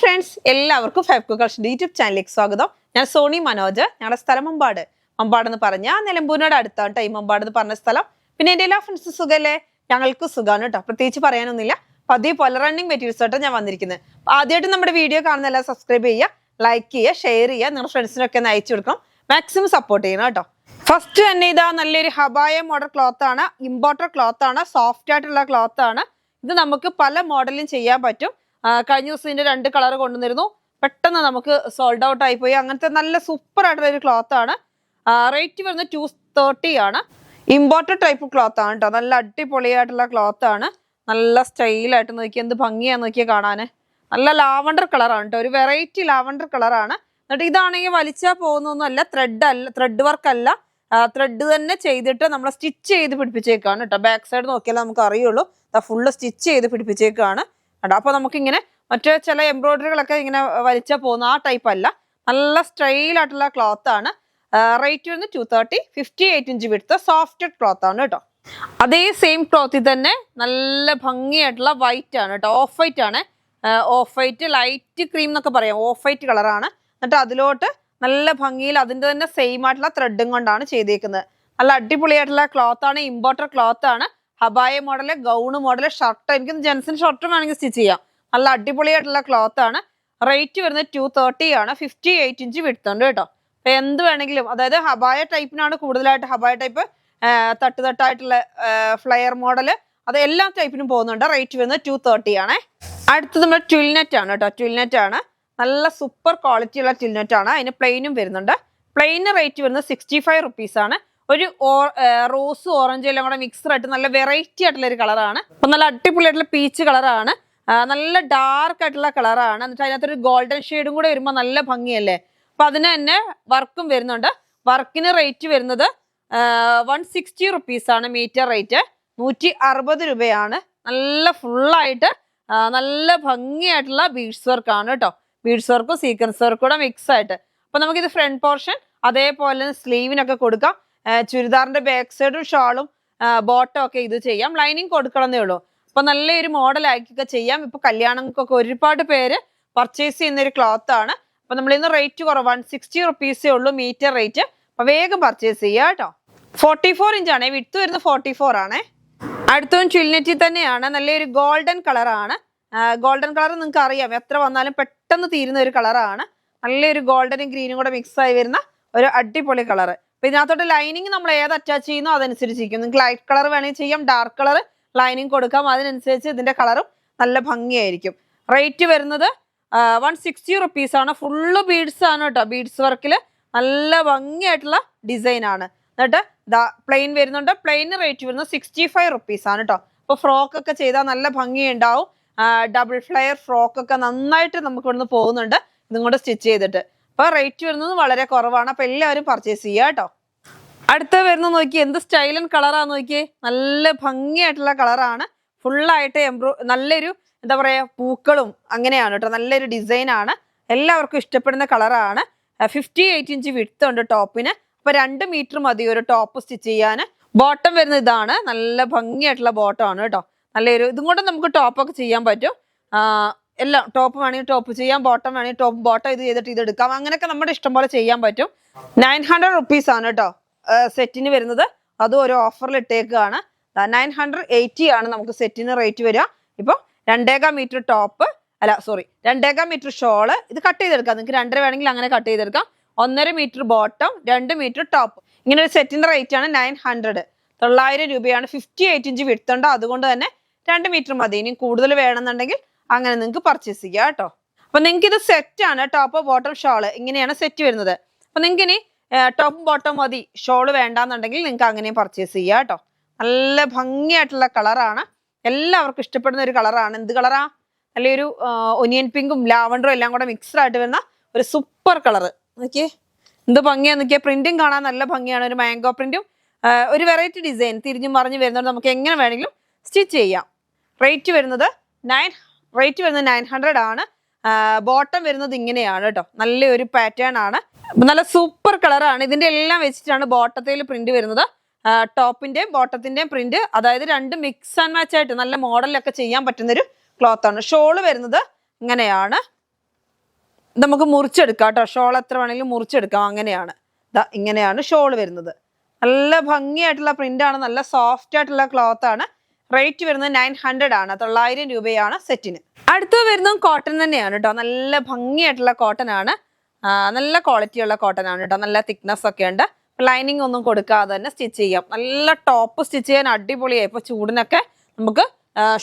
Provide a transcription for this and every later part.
Friends, എല്ലാവർക്കും five collection YouTube ചാനലിലേക്ക് സ്വാഗതം. ഞാൻ സോണി മനോജ്. ഞങ്ങളുടെ സ്ഥലം മമ്പാട്. മമ്പാടെന്ന് പറഞ്ഞാൽ നിലമ്പൂരിനോട് അടുത്താണ് കേട്ടോ ഈ മമ്പാടെന്ന് പറഞ്ഞ സ്ഥലം. പിന്നെ എൻ്റെ എല്ലാ ഫ്രണ്ട്സും സുഖല്ലേ? ഞങ്ങൾക്ക് സുഖമാണ് കേട്ടോ, പ്രത്യേകിച്ച് പറയാനൊന്നുമില്ല. പതിയെ പല റണ്ണിങ് മെറ്റീരിയൽസ് ആയിട്ട് ഞാൻ വന്നിരിക്കുന്നത്. ആദ്യമായിട്ട് നമ്മുടെ വീഡിയോ കാണുന്ന എല്ലാം സബ്സ്ക്രൈബ് ചെയ്യുക, ലൈക്ക് ചെയ്യുക, ഷെയർ ചെയ്യുക, നിങ്ങളുടെ ഫ്രണ്ട്സിനൊക്കെ ഒന്ന് അയച്ചു കൊടുക്കണം. മാക്സിമം സപ്പോർട്ട് ചെയ്യണം കേട്ടോ. ഫസ്റ്റ് തന്നെ ഇതാ നല്ലൊരു ഹബായ മോഡൽ ക്ലോത്ത് ആണ്, ഇമ്പോർട്ടഡ് ക്ലോത്ത് ആണ്, സോഫ്റ്റ് ആയിട്ടുള്ള ക്ലോത്ത് ആണ്. ഇത് നമുക്ക് പല മോഡലും ചെയ്യാൻ പറ്റും. കഴിഞ്ഞ ദിവസം ഇതിന്റെ 2 കളർ കൊണ്ടുവന്നിരുന്നു, പെട്ടെന്ന് നമുക്ക് സോൾഡ് ഔട്ട് ആയിപ്പോയി. അങ്ങനത്തെ നല്ല സൂപ്പർ ആയിട്ടുള്ള ഒരു ക്ലോത്ത് ആണ്. റേറ്റ് വരുന്നത് 230 ആണ്. ഇമ്പോർട്ടഡ് ടൈപ്പ് ക്ലോത്ത് ആണ് കേട്ടോ, നല്ല അടിപൊളിയായിട്ടുള്ള ക്ലോത്ത് ആണ്. നല്ല സ്റ്റൈലായിട്ട് നോക്കിയാൽ എന്ത് ഭംഗിയാന്ന് നോക്കിയാൽ കാണാൻ. നല്ല ലാവണ്ടർ കളറാണ് കേട്ടോ, ഒരു വെറൈറ്റി ലാവണ്ടർ കളറാണ്. എന്നിട്ട് ഇതാണെങ്കിൽ വലിച്ചാൽ പോകുന്നൊന്നുമല്ല, ത്രെഡ് വർക്ക് അല്ല, ത്രെഡ് തന്നെ ചെയ്തിട്ട് നമ്മൾ സ്റ്റിച്ച് ചെയ്ത് പിടിപ്പിച്ചേക്കാണ് കേട്ടോ. ബാക്ക് സൈഡ് നോക്കിയാൽ നമുക്ക് അറിയുള്ളൂ, ഫുള്ള് സ്റ്റിച്ച് ചെയ്ത് പിടിപ്പിച്ചേക്കാണ് കേട്ടോ. അപ്പോൾ നമുക്കിങ്ങനെ മറ്റേ ചില എംബ്രോയിഡറികളൊക്കെ ഇങ്ങനെ വലിച്ചാൽ പോകുന്ന ആ ടൈപ്പ് അല്ല, നല്ല സ്റ്റൈലായിട്ടുള്ള ക്ലോത്ത് ആണ്. റേറ്റ് വരുന്നത് 230, 58 ഇഞ്ച് വിടുത്ത് സോഫ്റ്റ് ക്ലോത്ത് ആണ് കേട്ടോ. അതേ സെയിം ക്ലോത്തിൽ തന്നെ നല്ല ഭംഗിയായിട്ടുള്ള വൈറ്റ് ആണ് കേട്ടോ, ഓഫ് വൈറ്റ് ആണ്. ഓഫ് വൈറ്റ് ലൈറ്റ് ക്രീം എന്നൊക്കെ പറയാം, ഓഫ് വൈറ്റ് കളറാണ്. എന്നിട്ട് അതിലോട്ട് നല്ല ഭംഗിയിൽ അതിൻ്റെ തന്നെ സെയിം ആയിട്ടുള്ള ത്രെഡും കൊണ്ടാണ് ചെയ്തേക്കുന്നത്. നല്ല അടിപൊളിയായിട്ടുള്ള ക്ലോത്ത് ആണ്, ഇമ്പോർട്ടഡ് ക്ലോത്ത് ആണ്. ഹബായ മോഡല്, ഗൗണ് മോഡല്, ഷർട്ട്, എനിക്ക് ജെൻസിന് ഷർട്ടും വേണമെങ്കിൽ സ്റ്റിച്ച് ചെയ്യാം. നല്ല അടിപൊളിയായിട്ടുള്ള ക്ലോത്ത് ആണ്. റേറ്റ് വരുന്നത് 230 ആണ്. 58 ഇഞ്ച് വിടുത്തുണ്ട് കേട്ടോ. അപ്പൊ എന്ത് വേണമെങ്കിലും, അതായത് ഹബായ ടൈപ്പിനാണ് കൂടുതലായിട്ട്, ഹബായ ടൈപ്പ് തട്ടായിട്ടുള്ള ഫ്ലയർ മോഡല്, അത് എല്ലാ ടൈപ്പിനും പോകുന്നുണ്ട്. റേറ്റ് വരുന്നത് 230 ആണേ. അടുത്തത് നമ്മുടെ ട്വിൽനെറ്റ് ആണ് കേട്ടോ, ട്വിൽനെറ്റ് ആണ്. നല്ല സൂപ്പർ ക്വാളിറ്റി ഉള്ള ട്വിൽനെറ്റ് ആണ്. അതിന് പ്ലെയിനും വരുന്നുണ്ട്. പ്ലെയിന് റേറ്റ് വരുന്നത് 65 റുപ്പീസ് ആണ്. ഒരു റോസ് ഓറഞ്ച് എല്ലാം കൂടെ മിക്സഡ് ആയിട്ട് നല്ല വെറൈറ്റി ആയിട്ടുള്ള ഒരു കളറാണ്. അപ്പൊ നല്ല അടിപൊളിയായിട്ടുള്ള പീച്ച് കളറാണ്, നല്ല ഡാർക്ക് ആയിട്ടുള്ള കളറാണ്. എന്നിട്ട് അതിനകത്തൊരു ഗോൾഡൻ ഷെയ്ഡും കൂടെ വരുമ്പോൾ നല്ല ഭംഗിയല്ലേ. അപ്പൊ അതിന് തന്നെ വർക്കും വരുന്നുണ്ട്. വർക്കിന് റേറ്റ് വരുന്നത് 160 റുപ്പീസ് ആണ് മീറ്റർ റേറ്റ്. 160 രൂപയാണ്. നല്ല ഫുള്ളായിട്ട് നല്ല ഭംഗിയായിട്ടുള്ള ബീഡ്സ് വർക്ക് ആണ് കേട്ടോ. ബീഡ്സ് വർക്കും സീക്വൻസ് വർക്കും കൂടെ മിക്സ് ആയിട്ട്. അപ്പൊ നമുക്കിത് ഫ്രണ്ട് പോർഷൻ അതേപോലെ സ്ലീവിനൊക്കെ കൊടുക്കാം. ചുരിദാറിന്റെ ബാക്ക് സൈഡും ഷാളും ബോട്ടം ഒക്കെ ഇത് ചെയ്യാം. ലൈനിങ് കൊടുക്കണമെന്നേ ഉള്ളൂ. അപ്പൊ നല്ലൊരു മോഡൽ ആക്കിയൊക്കെ ചെയ്യാം. ഇപ്പൊ കല്യാണങ്ങൾക്കൊക്കെ ഒരുപാട് പേര് പർച്ചേസ് ചെയ്യുന്ന ഒരു ക്ലോത്ത് ആണ്. അപ്പൊ നമ്മൾ ഇന്ന് റേറ്റ് കുറവ് 160 റുപ്പീസേ ഉള്ളൂ മീറ്റർ റേറ്റ്. അപ്പൊ വേഗം പർച്ചേസ് ചെയ്യുക കേട്ടോ. 44 ഇഞ്ചാണേ, വിഡ്ത്ത് വരുന്നത് 44 ആണേ. അടുത്തതും ട്വിൽനെറ്റിൽ തന്നെയാണ്. നല്ലൊരു ഗോൾഡൻ കളറാണ്. ഗോൾഡൻ കളർ നിങ്ങൾക്ക് അറിയാം, എത്ര വന്നാലും പെട്ടെന്ന് തീരുന്ന ഒരു കളറാണ്. നല്ലൊരു ഗോൾഡനും ഗ്രീനും കൂടെ മിക്സ് ആയി വരുന്ന ഒരു അടിപൊളി കളർ. അപ്പൊ ഇതിനകത്തോട്ട് ലൈനിങ് നമ്മൾ ഏത് അറ്റാച്ച് ചെയ്യുന്നോ അതനുസരിച്ചിരിക്കും. നിങ്ങൾക്ക് ലൈറ്റ് കളർ വേണമെങ്കിൽ ചെയ്യാം, ഡാർക്ക് കളർ ലൈനിങ് കൊടുക്കാം. അതിനനുസരിച്ച് ഇതിന്റെ കളറും നല്ല ഭംഗിയായിരിക്കും. റേറ്റ് വരുന്നത് 160 റുപ്പീസ് ആണ്. ഫുള്ള് ബീഡ്സ് ആണ് കേട്ടോ. ബീഡ്സ് വർക്കില് നല്ല ഭംഗിയായിട്ടുള്ള ഡിസൈൻ ആണ്. എന്നിട്ട് പ്ലെയിൻ വരുന്നുണ്ട്. പ്ലെയിന് റേറ്റ് വരുന്നത് 65 റുപ്പീസ് ആണ് കേട്ടോ. അപ്പൊ ഫ്രോക്ക് ഒക്കെ ചെയ്താൽ നല്ല ഭംഗിയുണ്ടാവും. ഡബിൾ ഫ്ലെയർ ഫ്രോക്ക് ഒക്കെ നന്നായിട്ട് നമുക്ക് ഇവിടുന്ന് പോകുന്നുണ്ട് ഇതും കൊണ്ട് സ്റ്റിച്ച് ചെയ്തിട്ട്. അപ്പൊ റേറ്റ് വരുന്നത് വളരെ കുറവാണ്. അപ്പൊ എല്ലാവരും പർച്ചേസ് ചെയ്യുക കേട്ടോ. അടുത്ത വരുന്നത് നോക്കി, എന്ത് സ്റ്റൈലൻ കളറാന്ന് നോക്കിയേ. നല്ല ഭംഗിയായിട്ടുള്ള കളറാണ്. ഫുള്ളായിട്ട് നല്ലൊരു എന്താ പറയാ പൂക്കളും അങ്ങനെയാണ് കേട്ടോ. നല്ലൊരു ഡിസൈൻ ആണ്, എല്ലാവർക്കും ഇഷ്ടപ്പെടുന്ന കളറാണ്. 58 ഇഞ്ച് വിഡ്ത്ത് ഉണ്ട് ടോപ്പിന്. അപ്പൊ 2 മീറ്റർ മതി ഒരു ടോപ്പ് സ്റ്റിച്ച് ചെയ്യാൻ. ബോട്ടം വരുന്നത് ഇതാണ്, നല്ല ഭംഗിയായിട്ടുള്ള ബോട്ടം ആണ് കേട്ടോ. നല്ലൊരു ഇതും കൊണ്ട് നമുക്ക് ടോപ്പൊക്കെ ചെയ്യാൻ പറ്റും. എല്ലാം ടോപ്പ് വേണമെങ്കിൽ ടോപ്പ് ചെയ്യാം, ബോട്ടം വേണമെങ്കിൽ ടോപ്പ് ബോട്ടം ഇത് ചെയ്തിട്ട് ഇതെടുക്കാം. അങ്ങനെയൊക്കെ നമ്മുടെ ഇഷ്ടം പോലെ ചെയ്യാൻ പറ്റും. 900 റുപ്പീസ് ആണ് കേട്ടോ സെറ്റിന് വരുന്നത്. അതും ഒരു ഓഫറിൽ ഇട്ടേക്കാണ്. 980 ആണ് നമുക്ക് സെറ്റിന് റേറ്റ് വരിക. ഇപ്പൊ 2.25 മീറ്റർ ടോപ്പ്, അല്ല സോറി 2.25 മീറ്റർ ഷോള്. ഇത് കട്ട് ചെയ്തെടുക്കാം, നിങ്ങൾക്ക് 2.5 വേണമെങ്കിൽ അങ്ങനെ കട്ട് ചെയ്തെടുക്കാം. 1.5 മീറ്റർ ബോട്ടം, 2 മീറ്റർ ടോപ്പ്. ഇങ്ങനെ ഒരു സെറ്റിന്റെ റേറ്റ് ആണ് 900. 900 രൂപയാണ്. 58 ഇഞ്ച് വിടുത്തുണ്ട്, അതുകൊണ്ട് തന്നെ 2 മീറ്റർ മതി. ഇനി കൂടുതൽ വേണമെന്നുണ്ടെങ്കിൽ അങ്ങനെ നിങ്ങൾക്ക് പർച്ചേസ് ചെയ്യാം കേട്ടോ. അപ്പൊ നിങ്ങൾക്ക് ഇത് സെറ്റ് ആണ്, ടോപ്പ് ബോട്ടം ഷോള് ഇങ്ങനെയാണ് സെറ്റ് വരുന്നത്. അപ്പൊ നിങ്ങൾക്ക് ഇനി ടോപ്പ് ബോട്ടം മതി, ഷോള് വേണ്ടാന്നുണ്ടെങ്കിൽ നിങ്ങൾക്ക് അങ്ങനെ പർച്ചേസ് ചെയ്യാം കേട്ടോ. നല്ല ഭംഗിയായിട്ടുള്ള കളറാണ്, എല്ലാവർക്കും ഇഷ്ടപ്പെടുന്ന ഒരു കളറാണ്. എന്ത് കളറാ? നല്ലൊരു ഒനിയൻ പിങ്കും ലാവണ്ടറും എല്ലാം കൂടെ മിക്സ്ഡ് ആയിട്ട് വരുന്ന ഒരു സൂപ്പർ കളറ്. നോക്കിയേ എന്ത് ഭംഗിയാന്ന് നോക്കിയാൽ. പ്രിന്റും കാണാൻ നല്ല ഭംഗിയാണ്, ഒരു മാംഗോ പ്രിന്റും ഒരു വെറൈറ്റി ഡിസൈൻ തിരിഞ്ഞും മറിഞ്ഞു വരുന്നത്. നമുക്ക് എങ്ങനെ വേണമെങ്കിലും സ്റ്റിച്ച് ചെയ്യാം. റേറ്റ് വരുന്നത് 900 ആണ്. ബോട്ടം വരുന്നത് ഇങ്ങനെയാണ് കേട്ടോ, നല്ലൊരു പാറ്റേൺ ആണ്, നല്ല സൂപ്പർ കളറാണ്. ഇതിന്റെ എല്ലാം വെച്ചിട്ടാണ് ബോട്ടത്തിൽ പ്രിന്റ് വരുന്നത്. ടോപ്പിന്റെയും ബോട്ടത്തിന്റെയും പ്രിന്റ്, അതായത് 2 മിക്സ് ആൻഡ് മാച്ച് ആയിട്ട് നല്ല മോഡലൊക്കെ ചെയ്യാൻ പറ്റുന്നൊരു ക്ലോത്ത് ആണ്. ഷോള് വരുന്നത് ഇങ്ങനെയാണ്. നമുക്ക് മുറിച്ചെടുക്കാം കേട്ടോ. ഷോൾ എത്ര വേണമെങ്കിലും മുറിച്ചെടുക്കാം. അങ്ങനെയാണ്. ഇതാ ഇങ്ങനെയാണ് ഷോൾ വരുന്നത്. നല്ല ഭംഗിയായിട്ടുള്ള പ്രിന്റാണ്, നല്ല സോഫ്റ്റ് ആയിട്ടുള്ള ക്ലോത്ത് ആണ്. റേറ്റ് വരുന്നത് 900 ആണ്. 900 രൂപയാണ് സെറ്റിന്. അടുത്ത് വരുന്നതും കോട്ടൺ തന്നെയാണ് കേട്ടോ. നല്ല ഭംഗിയായിട്ടുള്ള കോട്ടൺ ആണ്. നല്ല ക്വാളിറ്റി ഉള്ള കോട്ടൺ ആണ് കേട്ടോ. നല്ല തിക്നെസ് ഒക്കെ ഉണ്ട്. ലൈനിങ് ഒന്നും കൊടുക്കാതെ തന്നെ സ്റ്റിച്ച് ചെയ്യാം. നല്ല ടോപ്പ് സ്റ്റിച്ച് ചെയ്യാൻ അടിപൊളിയായി. ഇപ്പൊ ചൂടിനൊക്കെ നമുക്ക്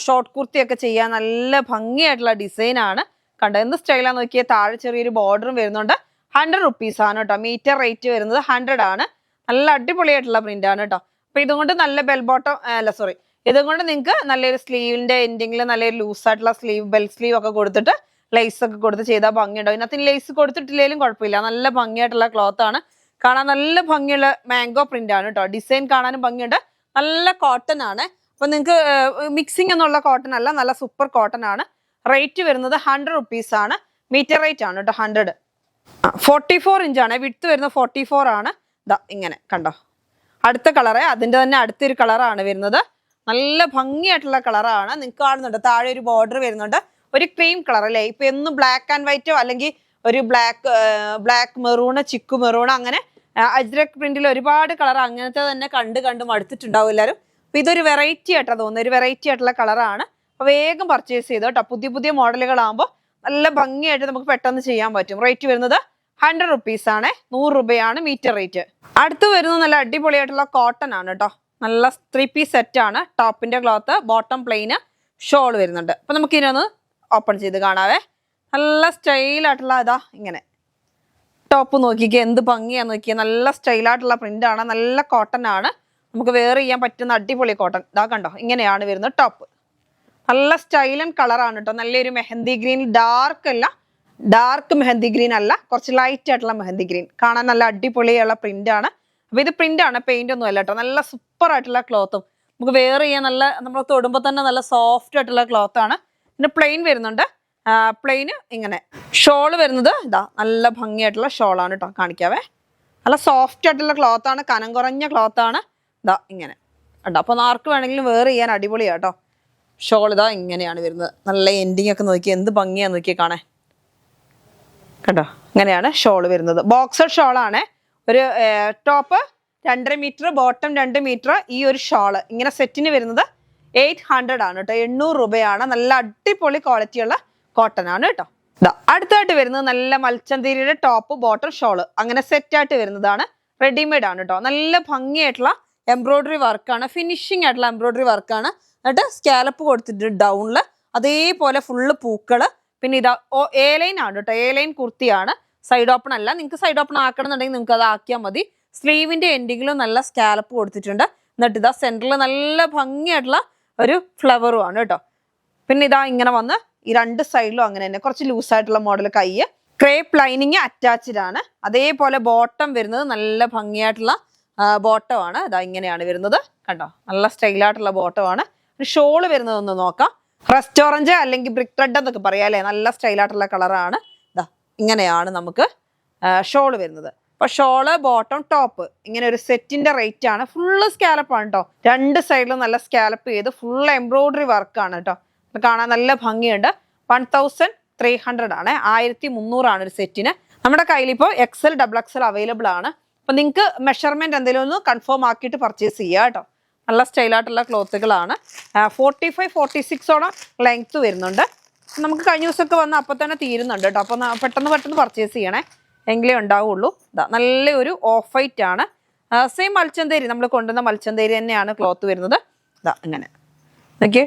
ഷോർട്ട് കുർത്തിയൊക്കെ ചെയ്യാൻ നല്ല ഭംഗിയായിട്ടുള്ള ഡിസൈൻ ആണ്. കണ്ടോ എന്ത് സ്റ്റൈലാന്ന് നോക്കിയാൽ. താഴെ ചെറിയൊരു ബോർഡറും വരുന്നുണ്ട്. 100 റുപ്പീസ് ആണ് കേട്ടോ. മീറ്റർ റേറ്റ് വരുന്നത് 100 ആണ്. നല്ല അടിപൊളിയായിട്ടുള്ള പ്രിന്റ് ആണ് കേട്ടോ. അപ്പൊ ഇതുകൊണ്ട് നല്ല ബെൽ ബോട്ടം ഇതുകൊണ്ട് നിങ്ങൾക്ക് നല്ലൊരു സ്ലീവിന്റെ എൻഡിങ്ങിൽ നല്ലൊരു ലൂസായിട്ടുള്ള സ്ലീവ്, ബെൽ സ്ലീവ് ഒക്കെ കൊടുത്തിട്ട് ലേസ് ഒക്കെ കൊടുത്ത് ചെയ്താൽ ഭംഗിയുണ്ടാവും. ഇതിനകത്ത് ലേസ് കൊടുത്തിട്ടില്ലെങ്കിലും കുഴപ്പമില്ല. നല്ല ഭംഗിയായിട്ടുള്ള ക്ലോത്ത് ആണ്. കാണാൻ നല്ല ഭംഗിയുള്ള മാംഗോ പ്രിന്റ് ആണ് കേട്ടോ. ഡിസൈൻ കാണാനും ഭംഗിയുണ്ട്. നല്ല കോട്ടൺ ആണ്. അപ്പൊ നിങ്ങൾക്ക് മിക്സിംഗ് എന്നുള്ള കോട്ടൺ അല്ല, നല്ല സൂപ്പർ കോട്ടൺ ആണ്. റേറ്റ് വരുന്നത് 100 റുപ്പീസ് ആണ്. മീറ്റർ റേറ്റ് ആണ് കേട്ടോ 100. 44 ഇഞ്ചാണ് വിഡ്ത്ത് വരുന്നത്. 44 ആണ്. ഇതാ ഇങ്ങനെ കണ്ടോ. അടുത്ത കളറ് അതിന്റെ തന്നെ അടുത്തൊരു കളറാണ് വരുന്നത്. നല്ല ഭംഗിയായിട്ടുള്ള കളറാണ്. നിങ്ങൾക്ക് കാണുന്നുണ്ട് താഴെ ഒരു ബോർഡർ വരുന്നുണ്ട്. ഒരു ക്രീം കളർ അല്ലേ. ഇപ്പൊ എന്നും ബ്ലാക്ക് ആൻഡ് വൈറ്റോ അല്ലെങ്കിൽ ഒരു ബ്ലാക്ക് മെറൂണ്, ചിക്കു മെറൂണ്, അങ്ങനെ അജ്രക് പ്രിന്റിൽ ഒരുപാട് കളർ അങ്ങനത്തെ തന്നെ കണ്ട് മടുത്തിട്ടുണ്ടാവും എല്ലാവരും. അപ്പൊ ഇതൊരു വെറൈറ്റി ആയിട്ടാ തോന്നുന്നത്. ഒരു വെറൈറ്റി ആയിട്ടുള്ള കളറാണ്. അപ്പൊ വേഗം പർച്ചേസ് ചെയ്തോ കേട്ടോ. പുതിയ മോഡലുകളാകുമ്പോൾ നല്ല ഭംഗിയായിട്ട് നമുക്ക് പെട്ടെന്ന് ചെയ്യാൻ പറ്റും. റേറ്റ് വരുന്നത് 100 റുപ്പീസ് ആണ്. 100 രൂപയാണ് മീറ്റർ റേറ്റ്. അടുത്ത് വരുന്നത് നല്ല അടിപൊളിയായിട്ടുള്ള കോട്ടൺ ആണ് കേട്ടോ. നല്ല 3 പീസ് സെറ്റ് ആണ്. ടോപ്പിന്റെ ക്ലോത്ത്, ബോട്ടം പ്ലെയിന്, ഷോൾ വരുന്നുണ്ട്. അപ്പൊ നമുക്ക് ഇതിനൊന്ന് ഓപ്പൺ ചെയ്ത് കാണാവേ. നല്ല സ്റ്റൈലായിട്ടുള്ള ഇതാ ഇങ്ങനെ ടോപ്പ് നോക്കിക്കേ. എന്ത് ഭംഗിയാന്ന് നോക്കിയാൽ. നല്ല സ്റ്റൈലായിട്ടുള്ള പ്രിന്റ് ആണ്. നല്ല കോട്ടൺ ആണ്. നമുക്ക് വെയർ ചെയ്യാൻ പറ്റുന്ന അടിപൊളി കോട്ടൺ. ഇതാ കണ്ടോ ഇങ്ങനെയാണ് വരുന്നത് ടോപ്പ്. നല്ല സ്റ്റൈലൻ കളറാണ് കേട്ടോ. നല്ലൊരു mehndi green, dark mehndi green അല്ല, കുറച്ച് ലൈറ്റ് ആയിട്ടുള്ള മെഹന്തി ഗ്രീൻ. കാണാൻ നല്ല അടിപൊളിയുള്ള പ്രിന്റ് ആണ്. അപ്പൊ ഇത് പ്രിന്റ് ആണ്, പെയിന്റ് ഒന്നും അല്ല കേട്ടോ. നല്ല സൂപ്പർ ആയിട്ടുള്ള ക്ലോത്തും നമുക്ക് വെയർ ചെയ്യാൻ നല്ല, നമ്മൾ തൊടുമ്പോൾ തന്നെ നല്ല സോഫ്റ്റ് ആയിട്ടുള്ള ക്ലോത്ത് ആണ്. പിന്നെ പ്ലെയിൻ വരുന്നുണ്ട്. പ്ലെയിന് ഇങ്ങനെ. ഷോള് വരുന്നത് ഇതാ നല്ല ഭംഗിയായിട്ടുള്ള ഷോളാണ് കേട്ടോ. കാണിക്കാവേ. നല്ല സോഫ്റ്റ് ആയിട്ടുള്ള ക്ലോത്ത് ആണ്. കനം കുറഞ്ഞ ക്ലോത്ത് ആണ്. ഇതാ ഇങ്ങനെ ഉണ്ടോ. അപ്പൊ ആർക്ക് വേണമെങ്കിലും വെയർ ചെയ്യാൻ അടിപൊളിയാട്ടോ. ഷോൾ ഇതാ ഇങ്ങനെയാണ് വരുന്നത്. നല്ല എൻഡിങ് ഒക്കെ നോക്കി എന്ത് ഭംഗിയാന്ന് നോക്കിയേ കാണാൻ. കണ്ടോ ഇങ്ങനെയാണ് ഷോള് വരുന്നത്. ബോക്സർ ഷോളാണ്. ഒരു ടോപ്പ് 2.5 മീറ്റർ, ബോട്ടം 2 മീറ്റർ. ഈ ഒരു ഷോള് ഇങ്ങനെ സെറ്റിന് വരുന്നത് 800 ആണ് കേട്ടോ. 800 രൂപയാണ്. നല്ല അടിപൊളി ക്വാളിറ്റിയുള്ള കോട്ടൺ ആണ് കേട്ടോ. അടുത്തായിട്ട് വരുന്നത് നല്ല മൽച്ചന്തേരിയുടെ ടോപ്പ്, ബോട്ടം, ഷോള് അങ്ങനെ സെറ്റ് ആയിട്ട് വരുന്നതാണ്. റെഡിമെയ്ഡ് ആണ് കേട്ടോ. നല്ല ഭംഗിയായിട്ടുള്ള എംബ്രോയിഡറി വർക്കാണ്. ഫിനിഷിംഗ് ആയിട്ടുള്ള എംബ്രോയിഡറി വർക്കാണ്. എന്നിട്ട് സ്കാലപ്പ് കൊടുത്തിട്ട് ഡൗണില് അതേപോലെ ഫുള്ള് പൂക്കള്. പിന്നെ ഇതാ എ ലൈൻ ആണ് കേട്ടോ. എ ലൈൻ കുർത്തിയാണ്. സൈഡ് ഓപ്പൺ അല്ല. നിങ്ങൾക്ക് സൈഡ് ഓപ്പൺ ആക്കണം എന്നുണ്ടെങ്കിൽ നിങ്ങൾക്ക് അത് ആക്കിയാൽ മതി. സ്ലീവിന്റെ എൻഡിങ്ങിലും നല്ല സ്കാലപ്പ് കൊടുത്തിട്ടുണ്ട്. എന്നിട്ട് ഇതാ സെന്ററിൽ നല്ല ഭംഗിയായിട്ടുള്ള ഒരു ഫ്ലവറും ആണ് കേട്ടോ. പിന്നെ ഇതാ ഇങ്ങനെ വന്ന് ഈ 2 സൈഡിലും അങ്ങനെ തന്നെ കുറച്ച് ലൂസായിട്ടുള്ള മോഡൽ. കൈ ക്രേപ്പ് ലൈനിങ് അറ്റാച്ച്ഡ് ആണ്. അതേപോലെ ബോട്ടം വരുന്നത് നല്ല ഭംഗിയായിട്ടുള്ള ബോട്ടം ആണ്. ഇതാ ഇങ്ങനെയാണ് വരുന്നത്. കണ്ടോ നല്ല സ്റ്റൈലായിട്ടുള്ള ബോട്ടം ആണ്. ഷോള് വരുന്നതൊന്ന് നോക്കാം. റെസ്റ്റോറൻറ്റ് അല്ലെങ്കിൽ ബ്രിക്ക് റെഡ് എന്നൊക്കെ പറയാം അല്ലേ. നല്ല സ്റ്റൈലായിട്ടുള്ള കളറാണ്. ഇതാ ഇങ്ങനെയാണ് നമുക്ക് ഷോള് വരുന്നത്. അപ്പൊ ഷോള്, ബോട്ടം, ടോപ്പ് ഇങ്ങനെ ഒരു സെറ്റിന്റെ റേറ്റ് ആണ്. ഫുള്ള് സ്കാലപ്പാണ് കേട്ടോ. 2 സൈഡിലും നല്ല സ്കാലപ്പ് ചെയ്ത് ഫുൾ എംബ്രോയിഡറി വർക്കാണ് കേട്ടോ. കാണാൻ നല്ല ഭംഗിയുണ്ട്. 1300 ആണ്. 1300 ആണ് ഒരു സെറ്റിന്. നമ്മുടെ കയ്യിൽ ഇപ്പോൾ XL, XXL അവൈലബിൾ ആണ്. അപ്പൊ നിങ്ങൾക്ക് മെഷർമെന്റ് എന്തെങ്കിലും ഒന്ന് കൺഫേം ആക്കിയിട്ട് പർച്ചേസ് ചെയ്യാം കേട്ടോ. നല്ല സ്റ്റൈലായിട്ടുള്ള ക്ലോത്തുകളാണ്. 45, 46ഓളം ലെങ്ത് വരുന്നുണ്ട്. നമുക്ക് കഴിഞ്ഞ ദിവസമൊക്കെ വന്ന് അപ്പം തന്നെ തീരുന്നുണ്ട് കേട്ടോ. അപ്പം പെട്ടെന്ന് പർച്ചേസ് ചെയ്യണേ, എങ്കിലേ ഉണ്ടാവുള്ളൂ. ഇതാ നല്ലൊരു ഓഫ് വൈറ്റ് ആണ്. സെയിം മൽച്ചന്തേരി, നമ്മൾ കൊണ്ടുവന്ന മൽച്ചന്തേരി തന്നെയാണ് ക്ലോത്ത് വരുന്നത്. ഇതാ ഇങ്ങനെ നോക്കിയേ.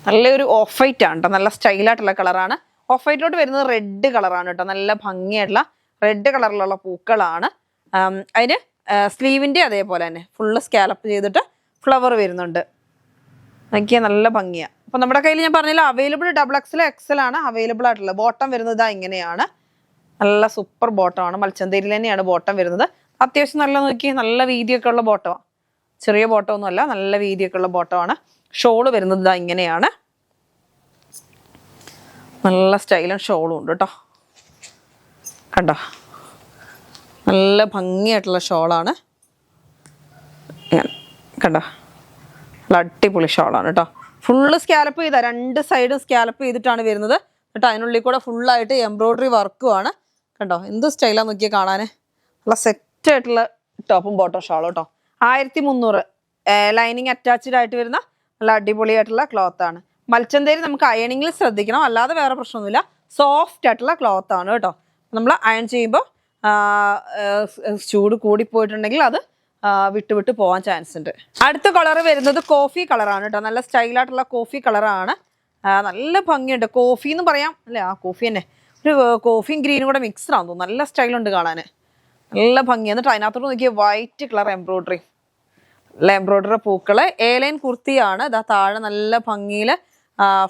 നല്ലൊരു ഓഫ് വൈറ്റ് ആണ് കേട്ടോ. നല്ല സ്റ്റൈലായിട്ടുള്ള കളറാണ്. ഓഫ് വൈറ്റിലോട്ട് വരുന്നത് റെഡ് കളറാണ് കേട്ടോ. നല്ല ഭംഗിയായിട്ടുള്ള റെഡ് കളറിലുള്ള പൂക്കളാണ്. അതിന് സ്ലീവിന്റെ അതേപോലെ തന്നെ ഫുള്ള് സ്കാലപ്പ് ചെയ്തിട്ട് ഫ്ലവർ വരുന്നുണ്ട്. നോക്കിയാൽ നല്ല ഭംഗിയാണ്. അപ്പൊ നമ്മുടെ കയ്യിൽ ഞാൻ പറഞ്ഞില്ല അവൈലബിൾ XXL, XL ആണ് അവൈലബിൾ ആയിട്ടുള്ളത്. ബോട്ടം വരുന്നത് ഇതാ ഇങ്ങനെയാണ്. നല്ല സൂപ്പർ ബോട്ടം ആണ്. മൽച്ചന്തേരിയിൽ തന്നെയാണ് ബോട്ടം വരുന്നത്. അത്യാവശ്യം നല്ല നോക്കി നല്ല വീതിയൊക്കെ ഉള്ള ബോട്ടമാണ്. ചെറിയ ബോട്ടം ഒന്നും അല്ല, നല്ല വീതിയൊക്കെ ഉള്ള ബോട്ടമാണ്. ഷോള് വരുന്നത് ഇതാ ഇങ്ങനെയാണ്. നല്ല സ്റ്റൈലും ഷോളും ഉണ്ട് കേട്ടോ. കണ്ടോ നല്ല ഭംഗിയായിട്ടുള്ള ഷോളാണ്. കണ്ടോ നല്ല അടിപൊളി ഷോളാണ് കേട്ടോ. ഫുള്ള് സ്കാലപ്പ് ചെയ്താ 2 സൈഡും സ്കാലപ്പ് ചെയ്തിട്ടാണ് വരുന്നത്. കേട്ടോ. അതിനുള്ളിൽ കൂടെ ഫുള്ളായിട്ട് എംബ്രോയിഡറി വർക്കുമാണ് കണ്ടോ. എന്ത് സ്റ്റൈലാന്ന് നോക്കിയാൽ കാണാൻ. നല്ല സെറ്റ് ആയിട്ടുള്ള ടോപ്പും ബോട്ടം ഷാളും കേട്ടോ. 1300 ലൈനിങ് അറ്റാച്ച്ഡ് ആയിട്ട് വരുന്ന നല്ല അടിപൊളിയായിട്ടുള്ള ക്ലോത്ത് ആണ്. മൽച്ചന്തേരി നമുക്ക് അയണിങ്ങിൽ ശ്രദ്ധിക്കണം, അല്ലാതെ വേറെ പ്രശ്നമൊന്നുമില്ല. സോഫ്റ്റ് ആയിട്ടുള്ള ക്ലോത്ത് ആണ് കേട്ടോ. നമ്മൾ അയൺ ചെയ്യുമ്പോൾ ചൂട് കൂടിപ്പോയിട്ടുണ്ടെങ്കിൽ അത് വിട്ട് പോകാൻ ചാൻസ് ഉണ്ട്. അടുത്ത കളർ വരുന്നത് കോഫി കളറാണ് കേട്ടോ. നല്ല സ്റ്റൈലായിട്ടുള്ള കോഫി കളറാണ്. നല്ല ഭംഗിയുണ്ട്. കോഫി എന്ന് പറയാം അല്ലേ, ആ കോഫി തന്നെ. ഒരു കോഫിയും ഗ്രീനും കൂടെ മിക്സ്ഡ് ആണെന്ന് തോന്നുന്നു. നല്ല സ്റ്റൈലുണ്ട് കാണാൻ, നല്ല ഭംഗി. എന്നിട്ട് അതിനകത്തോട്ട് നോക്കിയ വൈറ്റ് കളർ എംബ്രോയിഡറി, നല്ല എംബ്രോയിഡറി പൂക്കള്. ലൈൻ കുർത്തിയാണ്. ഇതാ താഴെ നല്ല ഭംഗിയിൽ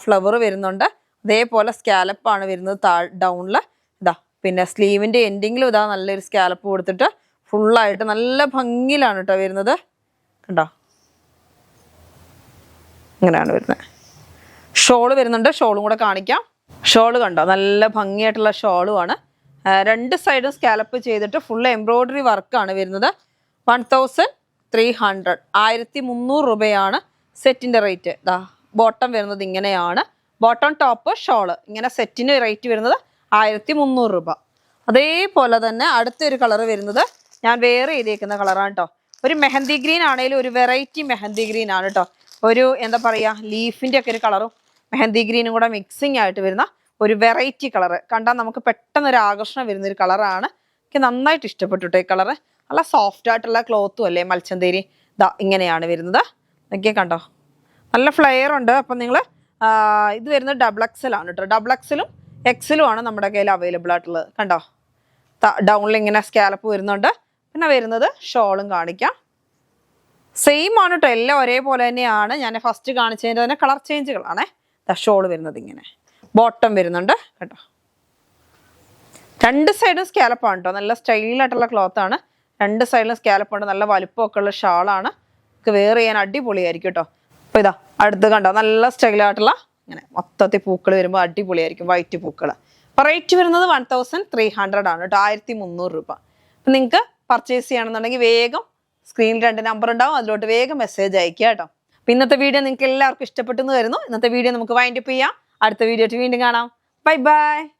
ഫ്ലവർ വരുന്നുണ്ട്. അതേപോലെ സ്കാലപ്പാണ് വരുന്നത് ഡൗണിൽ. ഇതാ പിന്നെ സ്ലീവിൻ്റെ എൻഡിങ്ങിലും ഇതാ നല്ലൊരു സ്കാലപ്പ് കൊടുത്തിട്ട് ഫുള്ളായിട്ട് നല്ല ഭംഗിയിലാണ് കേട്ടോ വരുന്നത്. കണ്ടോ, ഇങ്ങനെയാണ് വരുന്നത്. ഷോള് വരുന്നുണ്ട്, ഷോളും കൂടെ കാണിക്കാം. ഷോള് കണ്ടോ, നല്ല ഭംഗിയായിട്ടുള്ള ഷോളുമാണ്. രണ്ട് സൈഡും സ്കാലപ്പ് ചെയ്തിട്ട് ഫുൾ എംബ്രോയിഡറി വർക്കാണ് വരുന്നത്. 1300 1300 രൂപയാണ് സെറ്റിൻ്റെ റേറ്റ്. ഇതാ ബോട്ടം വരുന്നത് ഇങ്ങനെയാണ്. ബോട്ടം ടോപ്പ് ഷോള് ഇങ്ങനെ സെറ്റിന് റേറ്റ് വരുന്നത് 1300 രൂപ. അതേപോലെ തന്നെ അടുത്തൊരു കളർ വരുന്നത് ഞാൻ വേറെ ചെയ്തേക്കുന്ന കളറാണ് കേട്ടോ. ഒരു മെഹന്തി ഗ്രീൻ ആണെങ്കിലും ഒരു വെറൈറ്റി മെഹന്തി ഗ്രീൻ ആണ് കേട്ടോ. ഒരു എന്താ പറയുക, ലീഫിൻ്റെ ഒക്കെ ഒരു കളറും മെഹന്തി ഗ്രീനും കൂടെ മിക്സിങ് ആയിട്ട് വരുന്ന ഒരു വെറൈറ്റി കളറ്. കണ്ടാൽ നമുക്ക് പെട്ടെന്നൊരു ആകർഷണം വരുന്നൊരു കളറാണ്. എനിക്ക് നന്നായിട്ട് ഇഷ്ടപ്പെട്ടു കേട്ടോ ഈ കളറ്. നല്ല സോഫ്റ്റ് ആയിട്ടുള്ള ക്ലോത്തും അല്ലേ മൽച്ചന്തേരി. ഇതാ ഇങ്ങനെയാണ് വരുന്നത്. നോക്കിയാൽ കണ്ടോ, നല്ല ഫ്ലെയർ ഉണ്ട്. അപ്പം നിങ്ങൾ ഇത് വരുന്നത് ഡബിൾ എക്സൽ ആണ് കേട്ടോ. ഡബിൾ എക്സലും എക്സലും ആണ് നമ്മുടെ കയ്യിൽ അവൈലബിൾ ആയിട്ടുള്ളത്. കണ്ടോ, ഡൗണിൽ ഇങ്ങനെ സ്കാലപ്പ് വരുന്നുണ്ട്. പിന്നെ വരുന്നത് ഷോളും കാണിക്കാം. സെയിം ആണ് കേട്ടോ, എല്ലാം ഒരേപോലെ തന്നെയാണ്. ഞാൻ ഫസ്റ്റ് കാണിച്ചതിൻ്റെ തന്നെ കളർ ചേഞ്ചുകളാണേ. ഷോള് വരുന്നത് ഇങ്ങനെ, ബോട്ടം വരുന്നുണ്ട് കേട്ടോ. രണ്ട് സൈഡും സ്കാലപ്പാണ് കേട്ടോ. നല്ല സ്റ്റൈലായിട്ടുള്ള ക്ലോത്താണ്. രണ്ട് സൈഡിലും സ്കാലപ്പുണ്ട്. നല്ല വലുപ്പമൊക്കെ ഉള്ള ഷാളാണ്. നമുക്ക് വെയർ ചെയ്യാൻ അടിപൊളിയായിരിക്കും കേട്ടോ. അപ്പോൾ ഇതാ അടുത്ത് കണ്ടോ, നല്ല സ്റ്റൈലായിട്ടുള്ള ഇങ്ങനെ മൊത്തത്തിൽ പൂക്കൾ വരുമ്പോൾ അടിപൊളിയായിരിക്കും, വൈറ്റ് പൂക്കൾ. അപ്പോൾ റേറ്റ് വരുന്നത് 1300 ആണ് കേട്ടോ, 1300 രൂപ. അപ്പം നിങ്ങൾക്ക് പർച്ചേസ് ചെയ്യണമെന്നുണ്ടെങ്കിൽ വേഗം സ്ക്രീനിൽ 2 നമ്പർ ഉണ്ടാവും, അതിലോട്ട് വേഗം മെസ്സേജ് അയക്കുക കേട്ടോ. അപ്പം ഇന്നത്തെ വീഡിയോ നിങ്ങൾക്ക് എല്ലാവർക്കും ഇഷ്ടപ്പെട്ടെന്ന് വരുന്നു. ഇന്നത്തെ വീഡിയോ നമുക്ക് വൈൻഡപ്പ് ചെയ്യാം. അടുത്ത വീഡിയോ ആയിട്ട് വീണ്ടും കാണാം. Bye bye.